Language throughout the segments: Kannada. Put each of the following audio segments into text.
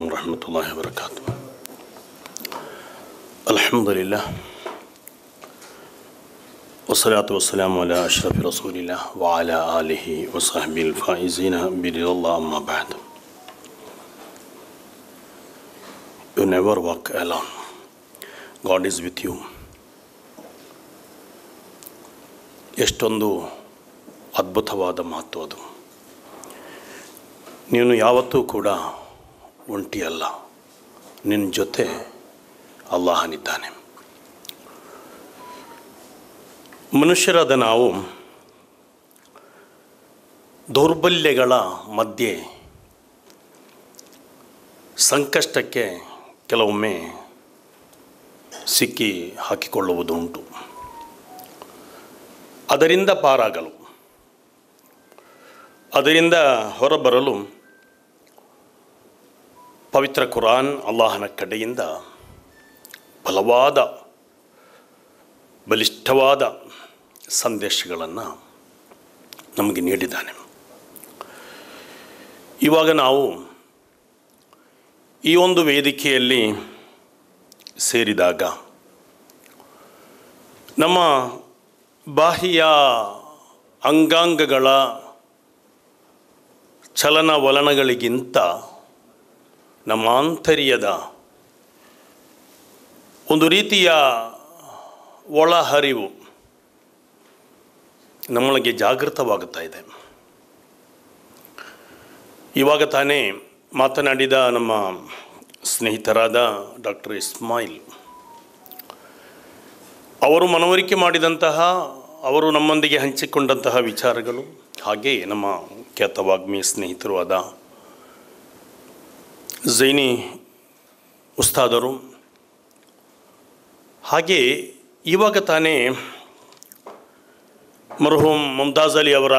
रहमतुल्लाहि व बरकातुहू। अल्हम्दुलिल्लाह वस्सलातु वस्सलामु अला अशरफि रसूलिल्लाह व अला आलिहि व सहबिल फाइज़ीना बिरिज़ल्लाह अम्मा बअद। You never walk alone. God is with you. ಎಷ್ಟೊಂದು ಅದ್ಭುತವಾದ ಮಾತು ಅದು. ನೀನು ಯಾವತ್ತೂ ಕೂಡ ಒಂಟಿಯಲ್ಲ, ನಿನ್ನ ಜೊತೆ ಅಲ್ಲಾಹನಿದ್ದಾನೆ. ಮನುಷ್ಯರಾದ ನಾವು ದೌರ್ಬಲ್ಯಗಳ ಮಧ್ಯೆ ಸಂಕಷ್ಟಕ್ಕೆ ಕೆಲವೊಮ್ಮೆ ಸಿಕ್ಕಿ ಹಾಕಿಕೊಳ್ಳುವುದುಂಟು. ಅದರಿಂದ ಪಾರಾಗಲು, ಅದರಿಂದ ಹೊರಬರಲು ಪವಿತ್ರ ಕುರಾನ್ ಅಲ್ಲಾಹನ ಕಡೆಯಿಂದ ಬಲಿಷ್ಠವಾದ ಸಂದೇಶಗಳನ್ನು ನಮಗೆ ನೀಡಿದ್ದಾನೆ. ಇವಾಗ ನಾವು ಈ ಒಂದು ವೇದಿಕೆಯಲ್ಲಿ ಸೇರಿದಾಗ ನಮ್ಮ ಬಾಹ್ಯ ಅಂಗಾಂಗಗಳ ಚಲನವಲನಗಳಿಗಿಂತ ನಮ್ಮ ಆಂತರ್ಯದ ಒಂದು ರೀತಿಯ ಒಳಹರಿವು ನಮ್ಮೊಳಗೆ ಜಾಗೃತವಾಗುತ್ತಾ ಇದೆ. ಇವಾಗ ತಾನೇ ಮಾತನಾಡಿದ ನಮ್ಮ ಸ್ನೇಹಿತರಾದ ಡಾಕ್ಟರ್ ಇಸ್ಮಾಯಿಲ್ ಅವರು ಮನವರಿಕೆ ಮಾಡಿದಂತಹ, ಅವರು ನಮ್ಮೊಂದಿಗೆ ಹಂಚಿಕೊಂಡಂತಹ ವಿಚಾರಗಳು, ಹಾಗೆಯೇ ನಮ್ಮ ಖ್ಯಾತವಾಗ್ಮಿ ಸ್ನೇಹಿತರು ಆದ ಝೈನಿ ಉಸ್ತಾದರು, ಹಾಗೆ ಇವಾಗ ತಾನೇ ಮರ್ಹೂಮ್ ಮುಮ್ತಾಜ್ ಅಲಿ ಅವರ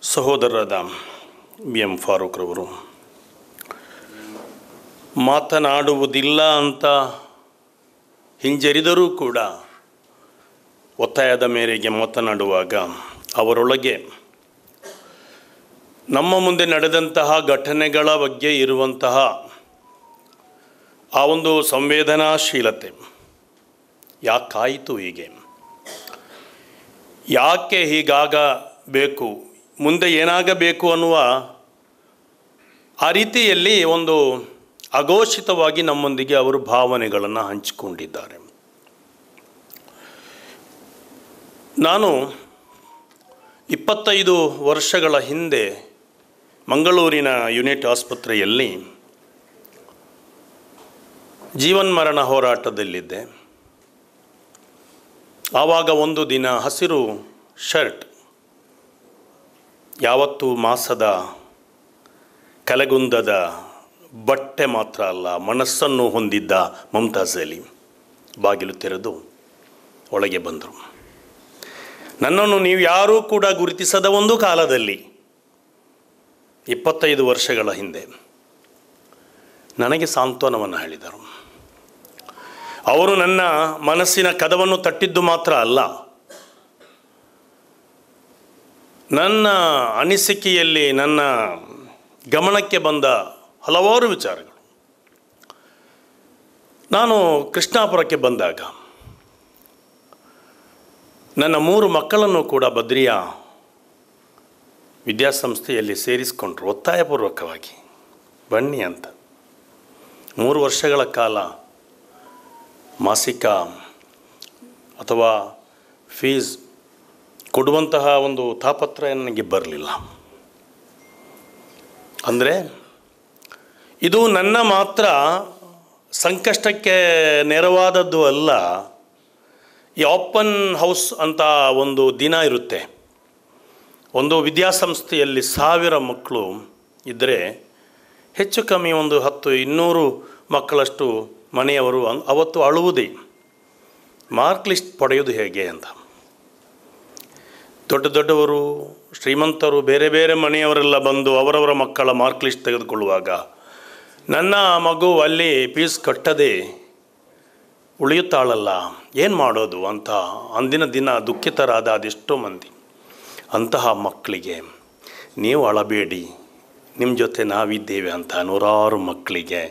ಸಹೋದರರಾದ ಬಿ ಎಂ ಫಾರೂಕ್ರವರು ಮಾತನಾಡುವುದಿಲ್ಲ ಅಂತ ಹಿಂಜರಿದರೂ ಕೂಡ ಒತ್ತಾಯದ ಮೇರೆಗೆ ಮಾತನಾಡುವಾಗ ಅವರೊಳಗೆ ನಮ್ಮ ಮುಂದೆ ನಡೆದಂತಹ ಘಟನೆಗಳ ಬಗ್ಗೆ ಇರುವಂತಹ ಆ ಒಂದು ಸಂವೇದನಾಶೀಲತೆ, ಯಾಕಾಯಿತು ಹೀಗೆ, ಯಾಕೆ ಹೀಗಾಗಬೇಕು, ಮುಂದೆ ಏನಾಗಬೇಕು ಅನ್ನುವ ಆ ರೀತಿಯಲ್ಲಿ ಒಂದು ಅಘೋಷಿತವಾಗಿ ನಮ್ಮೊಂದಿಗೆ ಅವರು ಭಾವನೆಗಳನ್ನು ಹಂಚಿಕೊಂಡಿದ್ದಾರೆ. ನಾನು 25 ವರ್ಷಗಳ ಹಿಂದೆ ಮಂಗಳೂರಿನ ಯೂನಿಟ್ ಆಸ್ಪತ್ರೆಯಲ್ಲಿ ಜೀವನ್ಮರಣ ಹೋರಾಟದಲ್ಲಿದ್ದೆ. ಆವಾಗ ಒಂದು ದಿನ ಹಸಿರು ಶರ್ಟ್, ಯಾವತ್ತೂ ಮಾಸದ ಕಲೆಗುಂದದ ಬಟ್ಟೆ ಮಾತ್ರ ಅಲ್ಲ, ಮನಸ್ಸನ್ನು ಹೊಂದಿದ್ದ ಮುಮ್ತಾಜ್ ಅಲಿ ಬಾಗಿಲು ತೆರೆದು ಒಳಗೆ ಬಂದರು. ನನ್ನನ್ನು ನೀವು ಯಾರೂ ಕೂಡ ಗುರುತಿಸದ ಒಂದು ಕಾಲದಲ್ಲಿ 25 ವರ್ಷಗಳ ಹಿಂದೆ ನನಗೆ ಸಾಂತ್ವನವನ್ನು ಹೇಳಿದರು. ಅವರು ನನ್ನ ಮನಸ್ಸಿನ ಕದವನ್ನು ತಟ್ಟಿದ್ದು ಮಾತ್ರ ಅಲ್ಲ, ನನ್ನ ಅನಿಸಿಕೆಯಲ್ಲಿ ನನ್ನ ಗಮನಕ್ಕೆ ಬಂದ ಹಲವಾರು ವಿಚಾರಗಳು. ನಾನು ಕೃಷ್ಣಾಪುರಕ್ಕೆ ಬಂದಾಗ ನನ್ನ 3 ಮಕ್ಕಳನ್ನು ಕೂಡ ಬದ್ರಿಯಾ ವಿದ್ಯಾಸಂಸ್ಥೆಯಲ್ಲಿ ಸೇರಿಸಿಕೊಂಡ್ರು, ಒತ್ತಾಯಪೂರ್ವಕವಾಗಿ ಬನ್ನಿ ಅಂತ. 3 ವರ್ಷಗಳ ಕಾಲ ಮಾಸಿಕ ಅಥವಾ ಫೀಸ್ ಕೊಡುವಂತಹ ಒಂದು ತಾಪತ್ರ ನನಗೆ ಬರಲಿಲ್ಲ. ಅಂದರೆ ಇದು ನನ್ನ ಮಾತ್ರ ಸಂಕಷ್ಟಕ್ಕೆ ನೆರವಾದದ್ದು ಅಲ್ಲ. ಈ ಓಪನ್ ಹೌಸ್ ಅಂತ ಒಂದು ದಿನ ಇರುತ್ತೆ. ಒಂದು ವಿದ್ಯಾಸಂಸ್ಥೆಯಲ್ಲಿ 1000 ಮಕ್ಕಳು ಇದ್ದರೆ ಹೆಚ್ಚು ಕಮ್ಮಿ ಒಂದು 10-200 ಮಕ್ಕಳಷ್ಟು ಮನೆಯವರು ಅವತ್ತು ಅಳುವುದೇ, ಮಾರ್ಕ್ ಲಿಸ್ಟ್ ಪಡೆಯೋದು ಹೇಗೆ ಅಂತ. ದೊಡ್ಡ ದೊಡ್ಡವರು, ಶ್ರೀಮಂತರು, ಬೇರೆ ಬೇರೆ ಮನೆಯವರೆಲ್ಲ ಬಂದು ಅವರವರ ಮಕ್ಕಳ ಮಾರ್ಕ್ ಲಿಸ್ಟ್ ತೆಗೆದುಕೊಳ್ಳುವಾಗ ನನ್ನ ಮಗು ಅಲ್ಲಿ ಫೀಸ್ ಕಟ್ಟದೆ ಉಳಿಯುತ್ತಾಳಲ್ಲ, ಏನು ಮಾಡೋದು ಅಂತ ಅಂದಿನ ದಿನ ದುಃಖಿತರಾದ ಅದೆಷ್ಟೋ ಮಂದಿ. ಅಂತಹ ಮಕ್ಕಳಿಗೆ ನೀವು ಅಳಬೇಡಿ, ನಿಮ್ಮ ಜೊತೆ ನಾವಿದ್ದೇವೆ ಅಂತ ನೂರಾರು ಮಕ್ಕಳಿಗೆ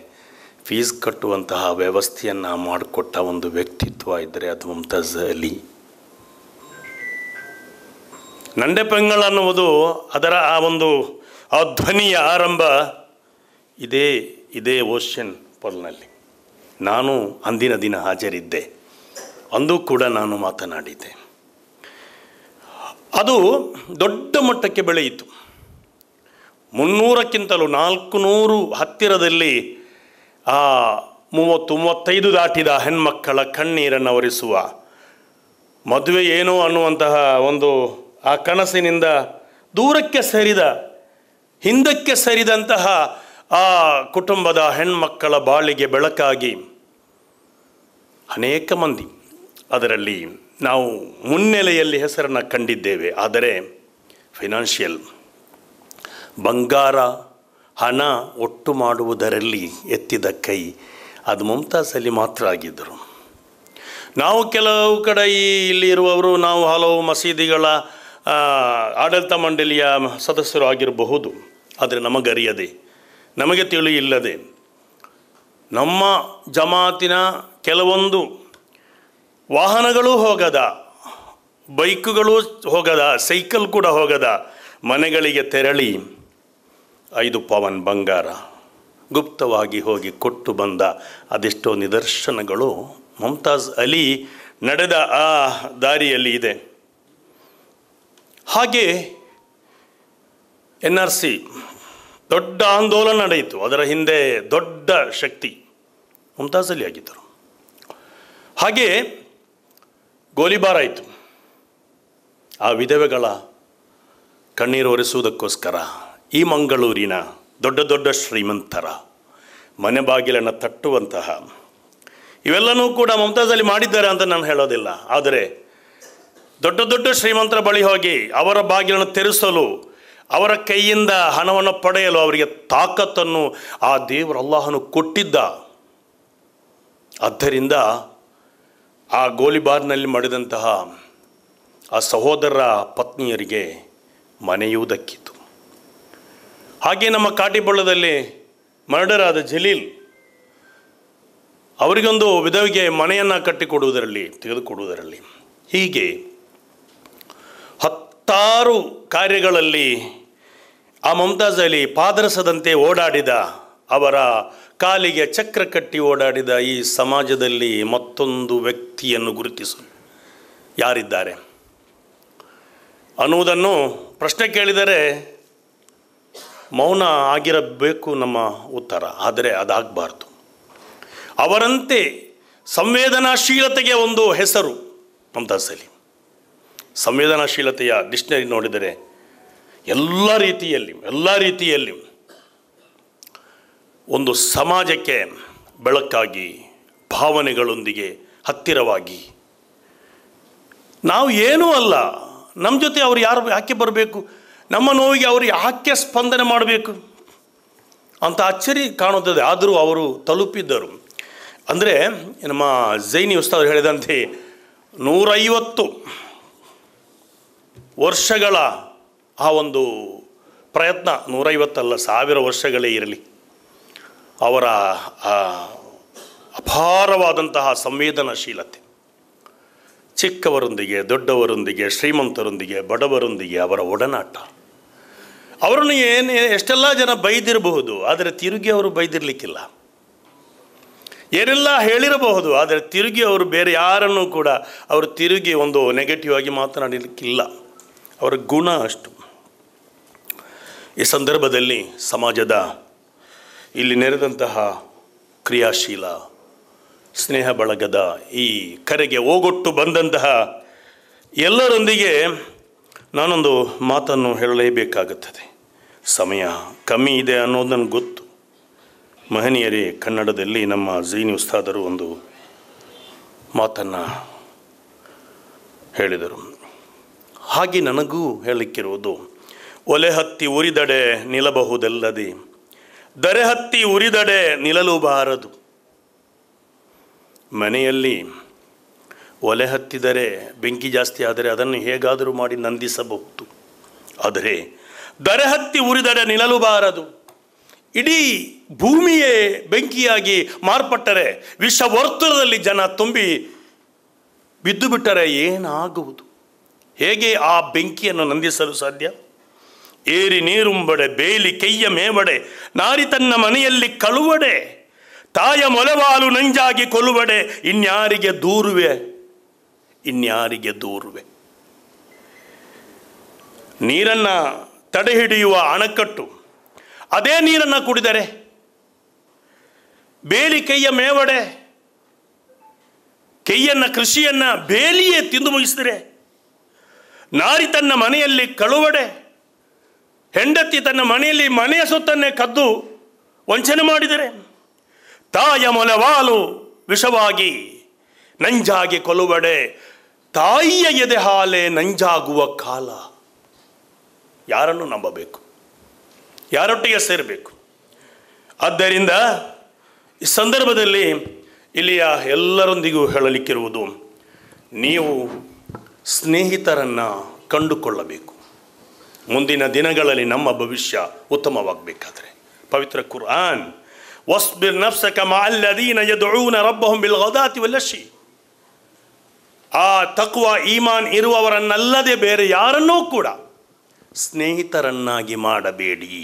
ಫೀಸ್ ಕಟ್ಟುವಂತಹ ವ್ಯವಸ್ಥೆಯನ್ನು ಮಾಡಿಕೊಟ್ಟ ಒಂದು ವ್ಯಕ್ತಿತ್ವ ಇದ್ದರೆ ಅದು ಮುಮ್ತಾಜ್ ಅಲಿ. ನಂಡೆ ಪೆಂಗಳ್ ಅನ್ನುವುದು ಅದರ ಆ ಧ್ವನಿಯ ಆರಂಭ ಇದೇ ಓಷನ್ ಪೋಲ್ನಲ್ಲಿ. ನಾನು ಅಂದಿನ ದಿನ ಹಾಜರಿದ್ದೆ, ಅಂದು ಕೂಡ ನಾನು ಮಾತನಾಡಿದ್ದೆ. ಅದು ದೊಡ್ಡ ಮಟ್ಟಕ್ಕೆ ಬೆಳೆಯಿತು. 300ಕ್ಕಿಂತಲೂ 400 ಹತ್ತಿರದಲ್ಲಿ 30-35 ದಾಟಿದ ಹೆಣ್ಮಕ್ಕಳ ಕಣ್ಣೀರನ್ನು ಒರೆಸುವ, ಮದುವೆ ಏನು ಅನ್ನುವಂತಹ ಆ ಕನಸಿನಿಂದ ದೂರಕ್ಕೆ ಸರಿದ, ಹಿಂದಕ್ಕೆ ಸರಿದಂತಹ ಆ ಕುಟುಂಬದ ಹೆಣ್ಮಕ್ಕಳ ಬಾಳಿಗೆ ಬೆಳಕಾಗಿ ಅನೇಕ ಮಂದಿ ಅದರಲ್ಲಿ ನಾವು ಮುನ್ನೆಲೆಯಲ್ಲಿ ಹೆಸರನ್ನು ಕಂಡಿದ್ದೇವೆ. ಆದರೆ ಫೈನಾನ್ಷಿಯಲ್ ಬಂಗಾರ ಹಣ ಒಟ್ಟು ಮಾಡುವುದರಲ್ಲಿ ಎತ್ತಿದ ಕೈ ಅದು ಮುಮ್ತಾಜ್ ಅಲಿ ಮಾತ್ರ ಆಗಿದ್ದರು. ನಾವು ಕೆಲವು ಕಡೆ ಇಲ್ಲಿ ಇರುವವರು ನಾವು ಹಲವು ಮಸೀದಿಗಳ ಆಡಳಿತ ಮಂಡಳಿಯ ಸದಸ್ಯರು ಆಗಿರಬಹುದು. ಆದರೆ ನಮಗರಿಯದೆ, ನಮಗೆ ತಿಳಿಯಿಲ್ಲದೆ ನಮ್ಮ ಜಮಾತಿನ ಕೆಲವೊಂದು ವಾಹನಗಳೂ ಹೋಗದ, ಬೈಕುಗಳು ಹೋಗದ, ಸೈಕಲ್ ಕೂಡ ಹೋಗದ ಮನೆಗಳಿಗೆ ತೆರಳಿ 5 ಪವನ್ ಬಂಗಾರ ಗುಪ್ತವಾಗಿ ಹೋಗಿ ಕೊಟ್ಟು ಬಂದ ಅದೆಷ್ಟೋ ನಿದರ್ಶನಗಳು ಮುಮ್ತಾಜ್ ಅಲಿ ನಡೆದ ಆ ದಾರಿಯಲ್ಲಿ ಇದೆ. ಹಾಗೆ NRC ದೊಡ್ಡ ಆಂದೋಲನ ನಡೆಯಿತು. ಅದರ ಹಿಂದೆ ದೊಡ್ಡ ಶಕ್ತಿ ಮುಮ್ತಾಜ್ ಅಲಿ ಆಗಿದ್ದರು. ಹಾಗೆ ಗೋಲಿಬಾರ್ ಆಯಿತು. ಆ ವಿಧವೆಗಳ ಕಣ್ಣೀರು ಒರೆಸುವುದಕ್ಕೋಸ್ಕರ ಈ ಮಂಗಳೂರಿನ ದೊಡ್ಡ ದೊಡ್ಡ ಶ್ರೀಮಂತರ ಮನೆ ಬಾಗಿಲನ್ನು ತಟ್ಟುವಂತಹ ಇವೆಲ್ಲನೂ ಕೂಡ ಮುಮ್ತಾಜ್ ಅಲಿ ಮಾಡಿದ್ದಾರೆ ಅಂತ ನಾನು ಹೇಳೋದಿಲ್ಲ. ಆದರೆ ದೊಡ್ಡ ದೊಡ್ಡ ಶ್ರೀಮಂತರ ಬಳಿ ಹೋಗಿ ಅವರ ಬಾಗಿಲನ್ನು ತೆರೆಸಲು, ಅವರ ಕೈಯಿಂದ ಹಣವನ್ನು ಪಡೆಯಲು ಅವರಿಗೆ ತಾಕತ್ತನ್ನು ಆ ದೇವರು ಅಲ್ಲಾಹನು ಕೊಟ್ಟಿದ್ದ. ಆದ್ದರಿಂದ ಆ ಗೋಲಿಬಾರ್ನಲ್ಲಿ ಮಾಡಿದಂತಹ ಆ ಸಹೋದರರ ಪತ್ನಿಯರಿಗೆ ಮನೆಯೂ ದಕ್ಕಿತು. ಹಾಗೆ ನಮ್ಮ ಕಾಟಿಬಳ್ಳದಲ್ಲಿ ಮರ್ಡರ್ ಆದ ಜಲೀಲ್ ಅವರಿಗೊಂದು ವಿಧವೆಗೆ ಮನೆಯನ್ನು ಕಟ್ಟಿಕೊಡುವುದರಲ್ಲಿ, ತೆಗೆದುಕೊಡುವುದರಲ್ಲಿ, ಹೀಗೆ 10 ಕಾರ್ಯಗಳಲ್ಲಿ ಆ ಮುಮ್ತಾಜ್ ಅಲಿ ಪಾದರಸದಂತೆ ಓಡಾಡಿದ, ಅವರ ಕಾಲಿಗೆ ಚಕ್ರ ಕಟ್ಟಿ ಓಡಾಡಿದ ಈ ಸಮಾಜದಲ್ಲಿ ಮತ್ತೊಂದು ವ್ಯಕ್ತಿಯನ್ನು ಗುರುತಿಸು ಯಾರಿದ್ದಾರೆ ಅನ್ನುವುದನ್ನು ಪ್ರಶ್ನೆ ಕೇಳಿದರೆ ಮೌನ ಆಗಿರಬೇಕು ನಮ್ಮ ಉತ್ತರ. ಆದರೆ ಅದಾಗಬಾರ್ದು. ಅವರಂತೆ ಸಂವೇದನಾಶೀಲತೆಗೆ ಒಂದು ಹೆಸರು ಮುಮ್ತಾಜ್ ಅಲಿ. ಸಂವೇದನಾಶೀಲತೆಯ ಡಿಕ್ಷನರಿ ನೋಡಿದರೆ ಎಲ್ಲ ರೀತಿಯಲ್ಲಿ ಒಂದು ಸಮಾಜಕ್ಕೆ ಬೆಳಕಾಗಿ, ಭಾವನೆಗಳೊಂದಿಗೆ ಹತ್ತಿರವಾಗಿ, ನಾವು ಏನೂ ಅಲ್ಲ, ನಮ್ಮ ಜೊತೆ ಅವರು ಯಾಕೆ ಬರಬೇಕು, ನಮ್ಮ ನೋವಿಗೆ ಅವರು ಯಾಕೆ ಸ್ಪಂದನೆ ಮಾಡಬೇಕು ಅಂತ ಅಚ್ಚರಿ ಕಾಣುತ್ತದೆ. ಆದರೂ ಅವರು ತಲುಪಿದ್ದರು. ಅಂದರೆ ನಮ್ಮ ಜೈನಿ ಉಸ್ತಾದ್ ಹೇಳಿದಂತೆ 150 ವರ್ಷಗಳ ಆ ಒಂದು ಪ್ರಯತ್ನ, 150 ಅಲ್ಲ 1000 ವರ್ಷಗಳೇ ಇರಲಿ, ಅವರ ಅಪಾರವಾದಂತಹ ಸಂವೇದನಾಶೀಲತೆ, ಚಿಕ್ಕವರೊಂದಿಗೆ, ದೊಡ್ಡವರೊಂದಿಗೆ, ಶ್ರೀಮಂತರೊಂದಿಗೆ, ಬಡವರೊಂದಿಗೆ ಅವರ ಒಡನಾಟ, ಅವರನ್ನು ಎಷ್ಟೆಲ್ಲ ಜನ ಬೈದಿರಬಹುದು, ಆದರೆ ತಿರುಗಿ ಅವರು ಬೈದಿರಲಿಕ್ಕಿಲ್ಲ. ಏನೆಲ್ಲ ಹೇಳಿರಬಹುದು, ಆದರೆ ತಿರುಗಿ ಅವರು ಬೇರೆ ಯಾರನ್ನೂ ಕೂಡ ಅವರು ತಿರುಗಿ ಒಂದು ನೆಗೆಟಿವ್ ಆಗಿ ಮಾತನಾಡಲಿಕ್ಕಿಲ್ಲ. ಅವರ ಗುಣ ಅಷ್ಟು. ಈ ಸಂದರ್ಭದಲ್ಲಿ ಸಮಾಜದ ಇಲ್ಲಿ ನೆರೆದಂತಹ ಕ್ರಿಯಾಶೀಲ ಸ್ನೇಹ ಬಳಗದ ಈ ಕರೆಗೆ ಓಗೊಟ್ಟು ಬಂದಂತಹ ಎಲ್ಲರೊಂದಿಗೆ ನಾನೊಂದು ಮಾತನ್ನು ಹೇಳಲೇಬೇಕಾಗುತ್ತದೆ. ಸಮಯ ಕಮ್ಮಿ ಇದೆ ಅನ್ನೋದು ನನಗೆ ಗೊತ್ತು. ಮಹನೀಯರೇ, ಕನ್ನಡದಲ್ಲಿ ನಮ್ಮ ಜೈನಿ ಉಸ್ತಾದರು ಒಂದು ಮಾತನ್ನು ಹೇಳಿದರು. ಹಾಗೆ ನನಗೂ ಹೇಳಲಿಕ್ಕಿರುವುದು, ಒಲೆ ಹತ್ತಿ ಉರಿದಡೆ ನಿಲ್ಲಬಹುದಲ್ಲದೆ ದರೆ ಹತ್ತಿ ಉರಿದಡೆ ನಿಲ್ಲಲೂಬಾರದು. ಮನೆಯಲ್ಲಿ ಒಲೆ ಹತ್ತಿದರೆ, ಬೆಂಕಿ ಜಾಸ್ತಿ ಆದರೆ ಅದನ್ನು ಹೇಗಾದರೂ ಮಾಡಿ ನಂದಿಸಬಹುದು. ಆದರೆ ದರಹತ್ತಿ ಉರಿದಡೆ ನಿಲ್ಲಲುಬಾರದು. ಇಡೀ ಭೂಮಿಯೇ ಬೆಂಕಿಯಾಗಿ ಮಾರ್ಪಟ್ಟರೆ, ವಿಷವರ್ತುಲದಲ್ಲಿ ಜನ ತುಂಬಿ ಬಿದ್ದು ಬಿಟ್ಟರೆ ಏನಾಗುವುದು? ಹೇಗೆ ಆ ಬೆಂಕಿಯನ್ನು ನಂದಿಸಲು ಸಾಧ್ಯ? ಏರಿ ನೀರುಂಬಡೆ, ಬೇಲಿ ಕೈಯ ಮೇವಡೆ, ನಾರಿ ತನ್ನ ಮನೆಯಲ್ಲಿ ಕಳುವಡೆ, ತಾಯ ಮೊಲೆವಾಲು ನಂಜಾಗಿ ಕೊಲ್ಲುವಡೆ, ಇನ್ಯಾರಿಗೆ ದೂರುವೆ, ಇನ್ಯಾರಿಗೆ ದೂರುವೆ? ನೀರನ್ನು ತಡೆ ಹಿಡಿಯುವ ಅಣೆಕಟ್ಟು, ಅದೇ ನೀರನ್ನು ಕುಡಿದರೆ, ಬೇಲಿ ಕೈಯ ಮೇವಡೆ, ಕೈಯನ್ನು ಕೃಷಿಯನ್ನು ಬೇಲಿಯೇ ತಿಂದು ಮುಗಿಸಿದರೆ, ನಾರಿ ತನ್ನ ಮನೆಯಲ್ಲಿ ಕಳುವಡೆ, ಹೆಂಡತಿ ತನ್ನ ಮನೆಯಲ್ಲಿ ಮನೆಯ ಸೊತ್ತನ್ನೇ ಕದ್ದು ವಂಚನೆ ಮಾಡಿದರೆ, ತಾಯ ಮೊಲೆವಾಲು ವಿಷವಾಗಿ ನಂಜಾಗಿ ಕೊಲ್ಲುವಡೆ, ತಾಯಿಯ ಎದೆ ಹಾಲೆ ನಂಜಾಗುವ ಕಾಲ. ಯಾರನ್ನು ನಂಬಬೇಕು? ಯಾರೊಟ್ಟಿಗೆ ಸೇರಬೇಕು? ಆದ್ದರಿಂದ ಈ ಸಂದರ್ಭದಲ್ಲಿ ಇಲ್ಲಿಯ ಎಲ್ಲರೊಂದಿಗೂ ಹೇಳಲಿಕ್ಕಿರುವುದು, ನೀವು ಸ್ನೇಹಿತರನ್ನು ಕಂಡುಕೊಳ್ಳಬೇಕು. ಮುಂದಿನ ದಿನಗಳಲ್ಲಿ ನಮ್ಮ ಭವಿಷ್ಯ ಉತ್ತಮವಾಗಬೇಕಾದ್ರೆ ಪವಿತ್ರ ಕುರ್ಆನ್, ವಸ್ಬಿರ್ ನಫ್ಸಕ ಮಅಲ್ಲದೀನ ಯದ್ಊನ ರಬ್ಬಹುಂ ಬಿಲ್ ಗದಾತಿ ವಲ್ ಅಶಿ, ಆ ತಕ್ವಾ ಈಮಾನ್ ಇರುವವರನ್ನಲ್ಲದೆ ಬೇರೆ ಯಾರನ್ನೂ ಕೂಡ ಸ್ನೇಹಿತರನ್ನಾಗಿ ಮಾಡಬೇಡಿ.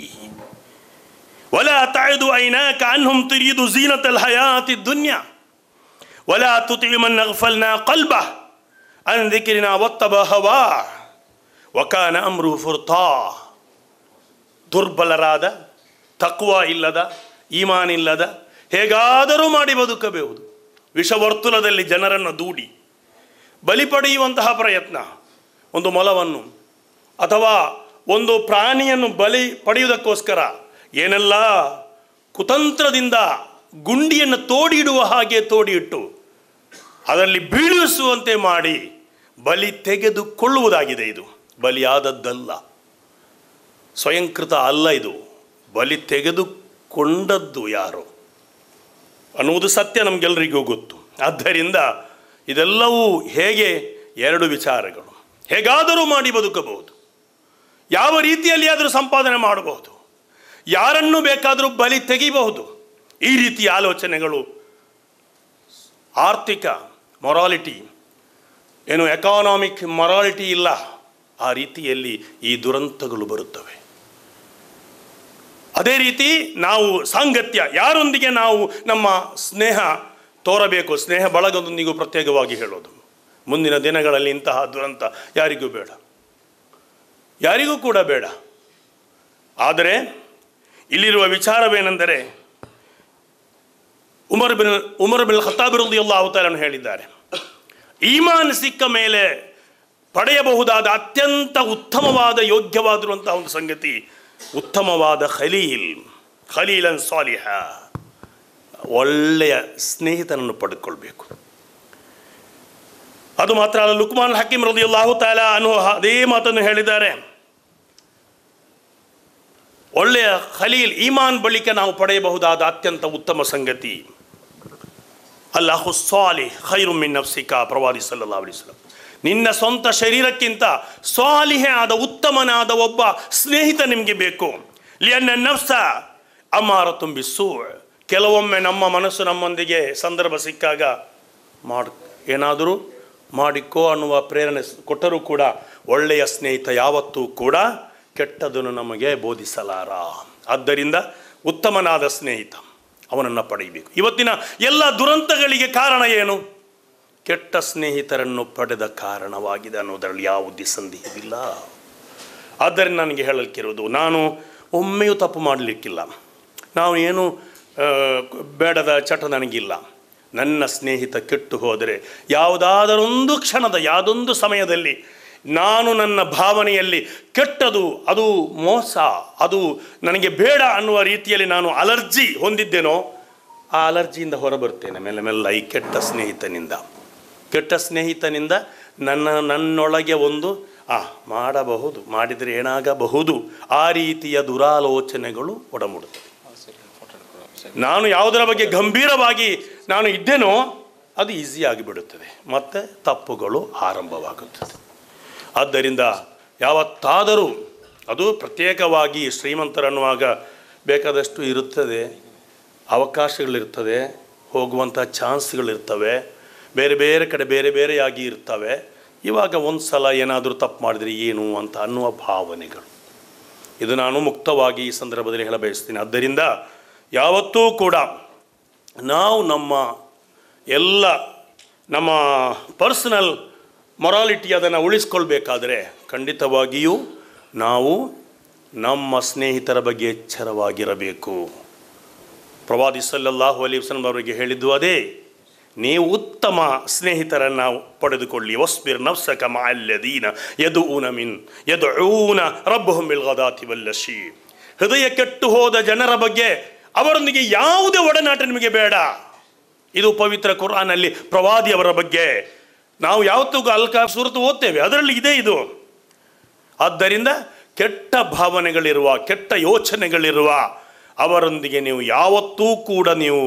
ವಲಾ ತಅದು ಐನಾಕ ಅನ್ಹುಂ ತುರಿದು ಝೀನತಲ್ ಹಯಾತಿ ದುನ್ಯಾ ವಲಾ ತುತಿ ಮನ್ ಅಗ್ಫಲ್ನಾ ಕಲ್ಬಹ ಅನ್ ದಿಕ್ರಿನಾ ವತ್ತಬ ಹವಾ ವಕಾನ ಅಮ್ರು ಫುರ್ತಾ. ದುರ್ಬಲರಾದ, ತಕ್ವಾ ಇಲ್ಲದ, ಈಮಾನ್ ಇಲ್ಲದ, ಹೇಗಾದರೂ ಮಾಡಿ ಬದುಕಬಹುದು, ವಿಷವರ್ತುಲದಲ್ಲಿ ಜನರನ್ನು ದೂಡಿ ಬಲಿ ಪಡೆಯುವಂತಹ ಪ್ರಯತ್ನ, ಒಂದು ಮೊಲವನ್ನು ಅಥವಾ ಒಂದು ಪ್ರಾಣಿಯನ್ನು ಬಲಿ ಪಡೆಯುವುದಕ್ಕೋಸ್ಕರ ಏನೆಲ್ಲ ಕುತಂತ್ರದಿಂದ ಗುಂಡಿಯನ್ನು ತೋಡಿಡುವ ಹಾಗೆ ತೋಡಿಯಿಟ್ಟು ಅದರಲ್ಲಿ ಬೀಳಿಸುವಂತೆ ಮಾಡಿ ಬಲಿ ತೆಗೆದುಕೊಳ್ಳುವುದಾಗಿದೆ. ಇದು ಬಲಿಯಾದದ್ದಲ್ಲ, ಸ್ವಯಂಕೃತ ಅಲ್ಲ, ಇದು ಬಲಿ ತೆಗೆದುಕೊಂಡದ್ದು ಯಾರು ಅನ್ನುವುದು ಸತ್ಯ ನಮಗೆಲ್ಲರಿಗೂ ಗೊತ್ತು. ಆದ್ದರಿಂದ ಇದೆಲ್ಲವೂ ಹೇಗೆ? ಎರಡು ವಿಚಾರಗಳು. ಹೇಗಾದರೂ ಮಾಡಿ ಬದುಕಬಹುದು, ಯಾವ ರೀತಿಯಲ್ಲಿ ಆದರೂ ಸಂಪಾದನೆ ಮಾಡಬಹುದು, ಯಾರನ್ನು ಬೇಕಾದರೂ ಬಲಿ ತೆಗಿಬಹುದು. ಈ ರೀತಿಯ ಆಲೋಚನೆಗಳು ಆರ್ಥಿಕ ಮೊರಾಲಿಟಿ, ಏನು ಎಕಾನಾಮಿಕ್ ಮೊರಾಲಿಟಿ ಇಲ್ಲ, ಆ ರೀತಿಯಲ್ಲಿ ಈ ದುರಂತಗಳು ಬರುತ್ತವೆ. ಅದೇ ರೀತಿ ನಾವು ಸಾಂಗತ್ಯ, ಯಾರೊಂದಿಗೆ ನಾವು ನಮ್ಮ ಸ್ನೇಹ ತೋರಬೇಕು, ಸ್ನೇಹ ಬಳಗದೊಂದಿಗೂ ಪ್ರತ್ಯೇಕವಾಗಿ ಹೇಳೋದು. ಮುಂದಿನ ದಿನಗಳಲ್ಲಿ ಇಂತಹ ದುರಂತ ಯಾರಿಗೂ ಬೇಡ, ಯಾರಿಗೂ ಕೂಡ ಬೇಡ. ಆದರೆ ಇಲ್ಲಿರುವ ವಿಚಾರವೇನೆಂದರೆ, ಉಮರ್ ಬಿನ್ ಖತ್ತಾಬ್ ರಲಿಯಲ್ಲಾಹು ತಆಲಾ ಹೇಳಿದ್ದಾರೆ, ಈಮಾನ್ ಸಿಕ್ಕ ಮೇಲೆ ಪಡೆಯಬಹುದಾದ ಅತ್ಯಂತ ಉತ್ತಮವಾದ ಯೋಗ್ಯವಾಗಿರುವಂತಹ ಒಂದು ಸಂಗತಿ ಉತ್ತಮವಾದ ಖಲೀಲನ್ ಸಾಲಿಹ, ಒಳ್ಳೆಯ ಸ್ನೇಹಿತನನ್ನು ಪಡೆದುಕೊಳ್ಬೇಕು. ಅದು ಮಾತ್ರ ಅಲ್ಲ, ಲುಕ್ಮಾನ್ ಹಕೀಮ್ ರಲಿಯಲ್ಲಾಹು ತಆಲಾ ಅನ್ನೋ ಅದೇ ಮಾತನ್ನು ಹೇಳಿದ್ದಾರೆ. ಒಳ್ಳೆಯ ಖಲೀಲ್, ಈಮಾನ್ ಬಳಿಕ ನಾವು ಪಡೆಯಬಹುದಾದ ಅತ್ಯಂತ ಉತ್ತಮ ಸಂಗತಿ ಅಲ್ಲಾಹು ಸಾಲಿಹ್ ಖೈರುಂ ಮಿನ್ ನಫ್ಸಿಕ, ಪ್ರವಾದಿ ಸಲ್ಲಲ್ಲಾಹು ಅಲೈಹಿ ವಸಲ್ಲಂ, ನಿನ್ನ ಸ್ವಂತ ಶರೀರಕ್ಕಿಂತ ಸಾಲಿಹೆ ಆದ ಉತ್ತಮನಾದ ಒಬ್ಬ ಸ್ನೇಹಿತ ನಿಮಗೆ ಬೇಕು. ಲಿಯನ್ನ ನಫ್ಸ ಅಮಾರತುಂ ಬಿಸ್ಸೂ, ಕೆಲವೊಮ್ಮೆ ನಮ್ಮ ಮನಸ್ಸು ನಮ್ಮೊಂದಿಗೆ ಸಂದರ್ಭ ಸಿಕ್ಕಾಗ ಏನಾದರೂ ಮಾಡಿಕೋ ಅನ್ನುವ ಪ್ರೇರಣೆ ಕೊಟ್ಟರೂ ಕೂಡ ಒಳ್ಳೆಯ ಸ್ನೇಹಿತ ಯಾವತ್ತೂ ಕೂಡ ಕೆಟ್ಟದನ್ನು ನಮಗೆ ಬೋಧಿಸಲಾರ. ಆದ್ದರಿಂದ ಉತ್ತಮನಾದ ಸ್ನೇಹಿತ ಅವನನ್ನು ಪಡೆಯಬೇಕು. ಇವತ್ತಿನ ಎಲ್ಲ ದುರಂತಗಳಿಗೆ ಕಾರಣ ಏನು? ಕೆಟ್ಟ ಸ್ನೇಹಿತರನ್ನು ಪಡೆದ ಕಾರಣವಾಗಿದೆ ಅನ್ನೋದರಲ್ಲಿ ಯಾವುದೇ ಸಂದೇಹವಿಲ್ಲ. ಆದ್ದರಿಂದ ನನಗೆ ಹೇಳಲಿಕ್ಕಿರೋದು, ನಾನು ಒಮ್ಮೆಯೂ ತಪ್ಪು ಮಾಡಲಿಕ್ಕಿಲ್ಲ, ನಾವು ಏನು ಬೇಡದ ಚಟ ನನಗಿಲ್ಲ. ನನ್ನ ಸ್ನೇಹಿತ ಕೆಟ್ಟು ಹೋದರೆ ಯಾವುದಾದರೊಂದು ಕ್ಷಣದ ಯಾವುದೊಂದು ಸಮಯದಲ್ಲಿ ನಾನು ನನ್ನ ಭಾವನೆಯಲ್ಲಿ ಕೆಟ್ಟದು, ಅದು ಮೋಸ, ಅದು ನನಗೆ ಬೇಡ ಅನ್ನುವ ರೀತಿಯಲ್ಲಿ ನಾನು ಅಲರ್ಜಿ ಹೊಂದಿದ್ದೇನೋ, ಆ ಅಲರ್ಜಿಯಿಂದ ಹೊರಬರ್ತೇನೆ ಮೆಲ್ಲ ಮೆಲ್ಲ. ಈ ಕೆಟ್ಟ ಸ್ನೇಹಿತನಿಂದ ನನ್ನೊಳಗೆ ಒಂದು ಮಾಡಬಹುದು, ಮಾಡಿದರೆ ಏನಾಗಬಹುದು, ಆ ರೀತಿಯ ದುರಾಲೋಚನೆಗಳು ಒಡಮೂಡುತ್ತವೆ. ನಾನು ಯಾವುದರ ಬಗ್ಗೆ ಗಂಭೀರವಾಗಿ ನಾನು ಇದ್ದೇನೋ ಅದು ಈಸಿಯಾಗಿ ಬಿಡುತ್ತದೆ, ಮತ್ತು ತಪ್ಪುಗಳು ಆರಂಭವಾಗುತ್ತದೆ. ಆದ್ದರಿಂದ ಯಾವತ್ತಾದರೂ ಅದು ಪ್ರತ್ಯೇಕವಾಗಿ ಶ್ರೀಮಂತರನ್ನುವಾಗ ಬೇಕಾದಷ್ಟು ಇರುತ್ತದೆ, ಅವಕಾಶಗಳಿರ್ತದೆ, ಹೋಗುವಂಥ ಚಾನ್ಸ್ಗಳಿರ್ತವೆ, ಬೇರೆ ಬೇರೆ ಕಡೆ ಬೇರೆ ಬೇರೆಯಾಗಿ ಇರ್ತವೆ. ಇವಾಗ ಒಂದು ಸಲ ಏನಾದರೂ ತಪ್ಪು ಮಾಡಿದರೆ ಏನು ಅಂತ ಅನ್ನುವ ಭಾವನೆಗಳು, ಇದು ನಾನು ಮುಕ್ತವಾಗಿ ಈ ಸಂದರ್ಭದಲ್ಲಿ ಹೇಳ ಬಯಸ್ತೀನಿ. ಆದ್ದರಿಂದ ಯಾವತ್ತೂ ಕೂಡ ನಾವು ನಮ್ಮ ಪರ್ಸನಲ್ ಮೊರಾಲಿಟಿ ಅದನ್ನು ಉಳಿಸ್ಕೊಳ್ಬೇಕಾದ್ರೆ ಖಂಡಿತವಾಗಿಯೂ ನಾವು ನಮ್ಮ ಸ್ನೇಹಿತರ ಬಗ್ಗೆ ಎಚ್ಚರವಾಗಿರಬೇಕು. ಪ್ರವಾದಿ ಸಲ್ಲಲ್ಲಾಹು ಅಲೈಹಿ ವಸಲ್ಲಂ ಅವರಿಗೆ ಹೇಳಿದ್ದು ಅದೇ, ನೀವು ಉತ್ತಮ ಸ್ನೇಹಿತರನ್ನು ಪಡೆದುಕೊಳ್ಳಿ. ವಸ್ಬಿರ್ ನಫ್ಸಕ ಮಅಲ್ಲದೀನ ಯದುಊನ ರಬ್ಬಹುಂ ಬಿಲ್ ಗದಾತಿ ವಲ್ ಅಶಿ. ಹೃದಯ ಕೆಟ್ಟು ಹೋದ ಜನರ ಬಗ್ಗೆ ಅವರೊಂದಿಗೆ ಯಾವುದೇ ಒಡನಾಟ ನಿಮಗೆ ಬೇಡ. ಇದು ಪವಿತ್ರ ಕುರ್ಆನಲ್ಲಿ ಪ್ರವಾದಿಯವರ ಬಗ್ಗೆ ನಾವು ಯಾವತ್ತೂ ಅಲ್-ಕಹಫ್ ಸೂರತ್ ಓದ್ತೇವೆ, ಅದರಲ್ಲಿ ಇದೆ ಇದು. ಆದ್ದರಿಂದ ಕೆಟ್ಟ ಭಾವನೆಗಳಿರುವ, ಕೆಟ್ಟ ಯೋಚನೆಗಳಿರುವ ಅವರೊಂದಿಗೆ ನೀವು ಯಾವತ್ತೂ ಕೂಡ ನೀವು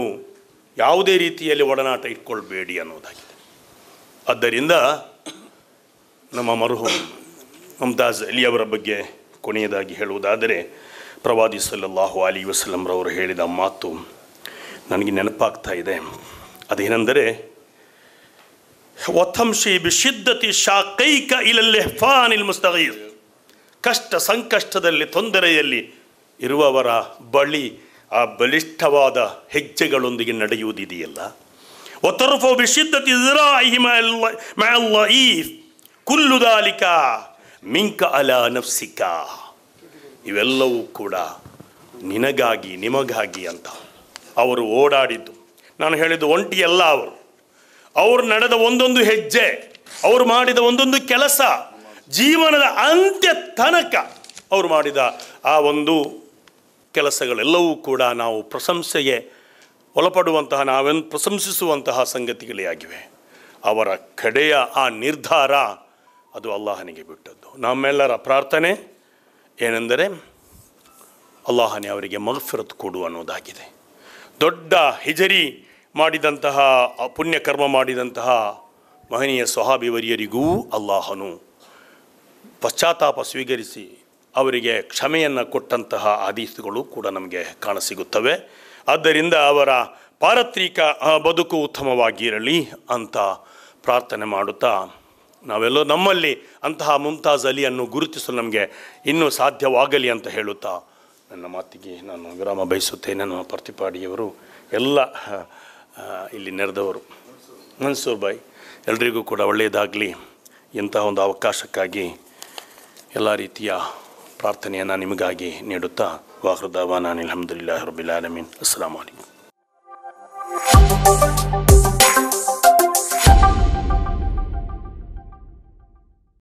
ಯಾವುದೇ ರೀತಿಯಲ್ಲಿ ಒಡನಾಟ ಇಟ್ಕೊಳ್ಬೇಡಿ ಅನ್ನೋದಾಗಿದೆ. ಆದ್ದರಿಂದ ನಮ್ಮ ಮರ್ಹೂಮ್ ಮುಮ್ತಾಜ್ ಅಲಿಯವರ ಬಗ್ಗೆ ಕೊನೆಯದಾಗಿ ಹೇಳುವುದಾದರೆ, ಪ್ರವಾದಿ ಸಲ್ಲಲ್ಲಾಹು ಅಲೈಹಿ ವಸಲ್ಲಂ ರವರು ಹೇಳಿದ ಮಾತು ನನಗೆ ನೆನಪಾಗ್ತಾ ಇದೆ. ಅದೇನೆಂದರೆ, ವತಂಶಿ ಬಿಶಿದ್ದತಿ ಶಾಕೈಕ ಇಲಲ್ ಇಹ್ಫಾನಿಲ್ ಮುಸ್ತಗೀರ್. ಕಷ್ಟ ಸಂಕಷ್ಟದಲ್ಲಿ ತೊಂದರೆಯಲ್ಲಿ ಇರುವವರ ಬಳಿ ಆ ಬಲಿಷ್ಠವಾದ ಹೆಜ್ಜೆಗಳೊಂದಿಗೆ ನಡೆಯುವುದಿದೆಯಲ್ಲ. ವತರ್ಫು ಬಿಶಿದ್ದತಿ ಜಿರಾಇಹಿ ಮಅಲ್ ಲঈಫ್ ಕುಲ್ಲು ದಾಲಿಕ ಮಿಂಕ ಅಲಾ ನಫ್ಸಿಕ. ಇವೆಲ್ಲವೂ ಕೂಡ ನಿನಗಾಗಿ ನಿಮಗಾಗಿ ಅಂತ ಅವರು ಓಡಾಡಿದ್ದು. ನಾನು ಹೇಳಿದ್ದು ಒಂಟಿಯಲ್ಲ, ಅವರು ನಡೆದ ಒಂದೊಂದು ಹೆಜ್ಜೆ, ಅವರು ಮಾಡಿದ ಒಂದೊಂದು ಕೆಲಸ, ಜೀವನದ ಅಂತ್ಯ ತನಕ ಅವರು ಮಾಡಿದ ಆ ಒಂದು ಕೆಲಸಗಳೆಲ್ಲವೂ ಕೂಡ ನಾವು ಪ್ರಶಂಸೆಗೆ ಒಳಪಡುವಂತಹ, ನಾವೆಂದು ಪ್ರಶಂಸಿಸುವಂತಹ ಸಂಗತಿಗಳೇ ಆಗಿವೆ. ಅವರ ಕಡೆಯ ಆ ನಿರ್ಧಾರ ಅದು ಅಲ್ಲಾಹನಿಗೆ ಬಿಟ್ಟದ್ದು. ನಮ್ಮೆಲ್ಲರ ಪ್ರಾರ್ಥನೆ ಏನೆಂದರೆ ಅಲ್ಲಾಹನೇ ಅವರಿಗೆ ಮಗ್ಫಿರತ್ ಕೊಡು ಅನ್ನೋದಾಗಿದೆ. ದೊಡ್ಡ ಹಿಜರಿ ಮಾಡಿದಂತಹ, ಪುಣ್ಯಕರ್ಮ ಮಾಡಿದಂತಹ ಮಹನೀಯ ಸ್ವಹಾಬಿವರಿಯರಿಗೂ ಅಲ್ಲಾಹನು ಪಶ್ಚಾತ್ತಾಪ ಸ್ವೀಕರಿಸಿ ಅವರಿಗೆ ಕ್ಷಮೆಯನ್ನು ಕೊಟ್ಟಂತಹ ಹದೀಸುಗಳು ಕೂಡ ನಮಗೆ ಕಾಣಸಿಗುತ್ತವೆ. ಆದ್ದರಿಂದ ಅವರ ಪಾರತ್ರಿಕ ಬದುಕು ಉತ್ತಮವಾಗಿರಲಿ ಅಂತ ಪ್ರಾರ್ಥನೆ ಮಾಡುತ್ತಾ, ನಾವೆಲ್ಲೋ ನಮ್ಮಲ್ಲಿ ಅಂತಹ ಮುಮ್ತಾಜ್ ಅಲಿಯನ್ನು ಗುರುತಿಸಲು ನಮಗೆ ಇನ್ನೂ ಸಾಧ್ಯವಾಗಲಿ ಅಂತ ಹೇಳುತ್ತಾ ನನ್ನ ಮಾತಿಗೆ ನಾನು ವಿರಾಮ ಬಯಸುತ್ತೇನೆ. ನನ್ನ ಪ್ರತಿಪಾಡಿಯವರು, ಎಲ್ಲ ಇಲ್ಲಿ ನೆರೆದವರು, ಮನ್ಸೂರ್ ಭಾಯ್, ಎಲ್ರಿಗೂ ಕೂಡ ಒಳ್ಳೆಯದಾಗಲಿ. ಇಂತಹ ಒಂದು ಅವಕಾಶಕ್ಕಾಗಿ ಎಲ್ಲ ರೀತಿಯ ಪ್ರಾರ್ಥನೆಯನ್ನು ನಿಮಗಾಗಿ ನೀಡುತ್ತಾ, ವಾಹೃ ದಾವಾನಾ ಅನಿಲ್ ಹಮ್ದುಲಿಲ್ಲಾಹಿ ರಬ್ಬಿಲ್ ಆಲಮೀನ್. ಅಸ್ಸಲಾಮು ಅಲೈಕುಂ.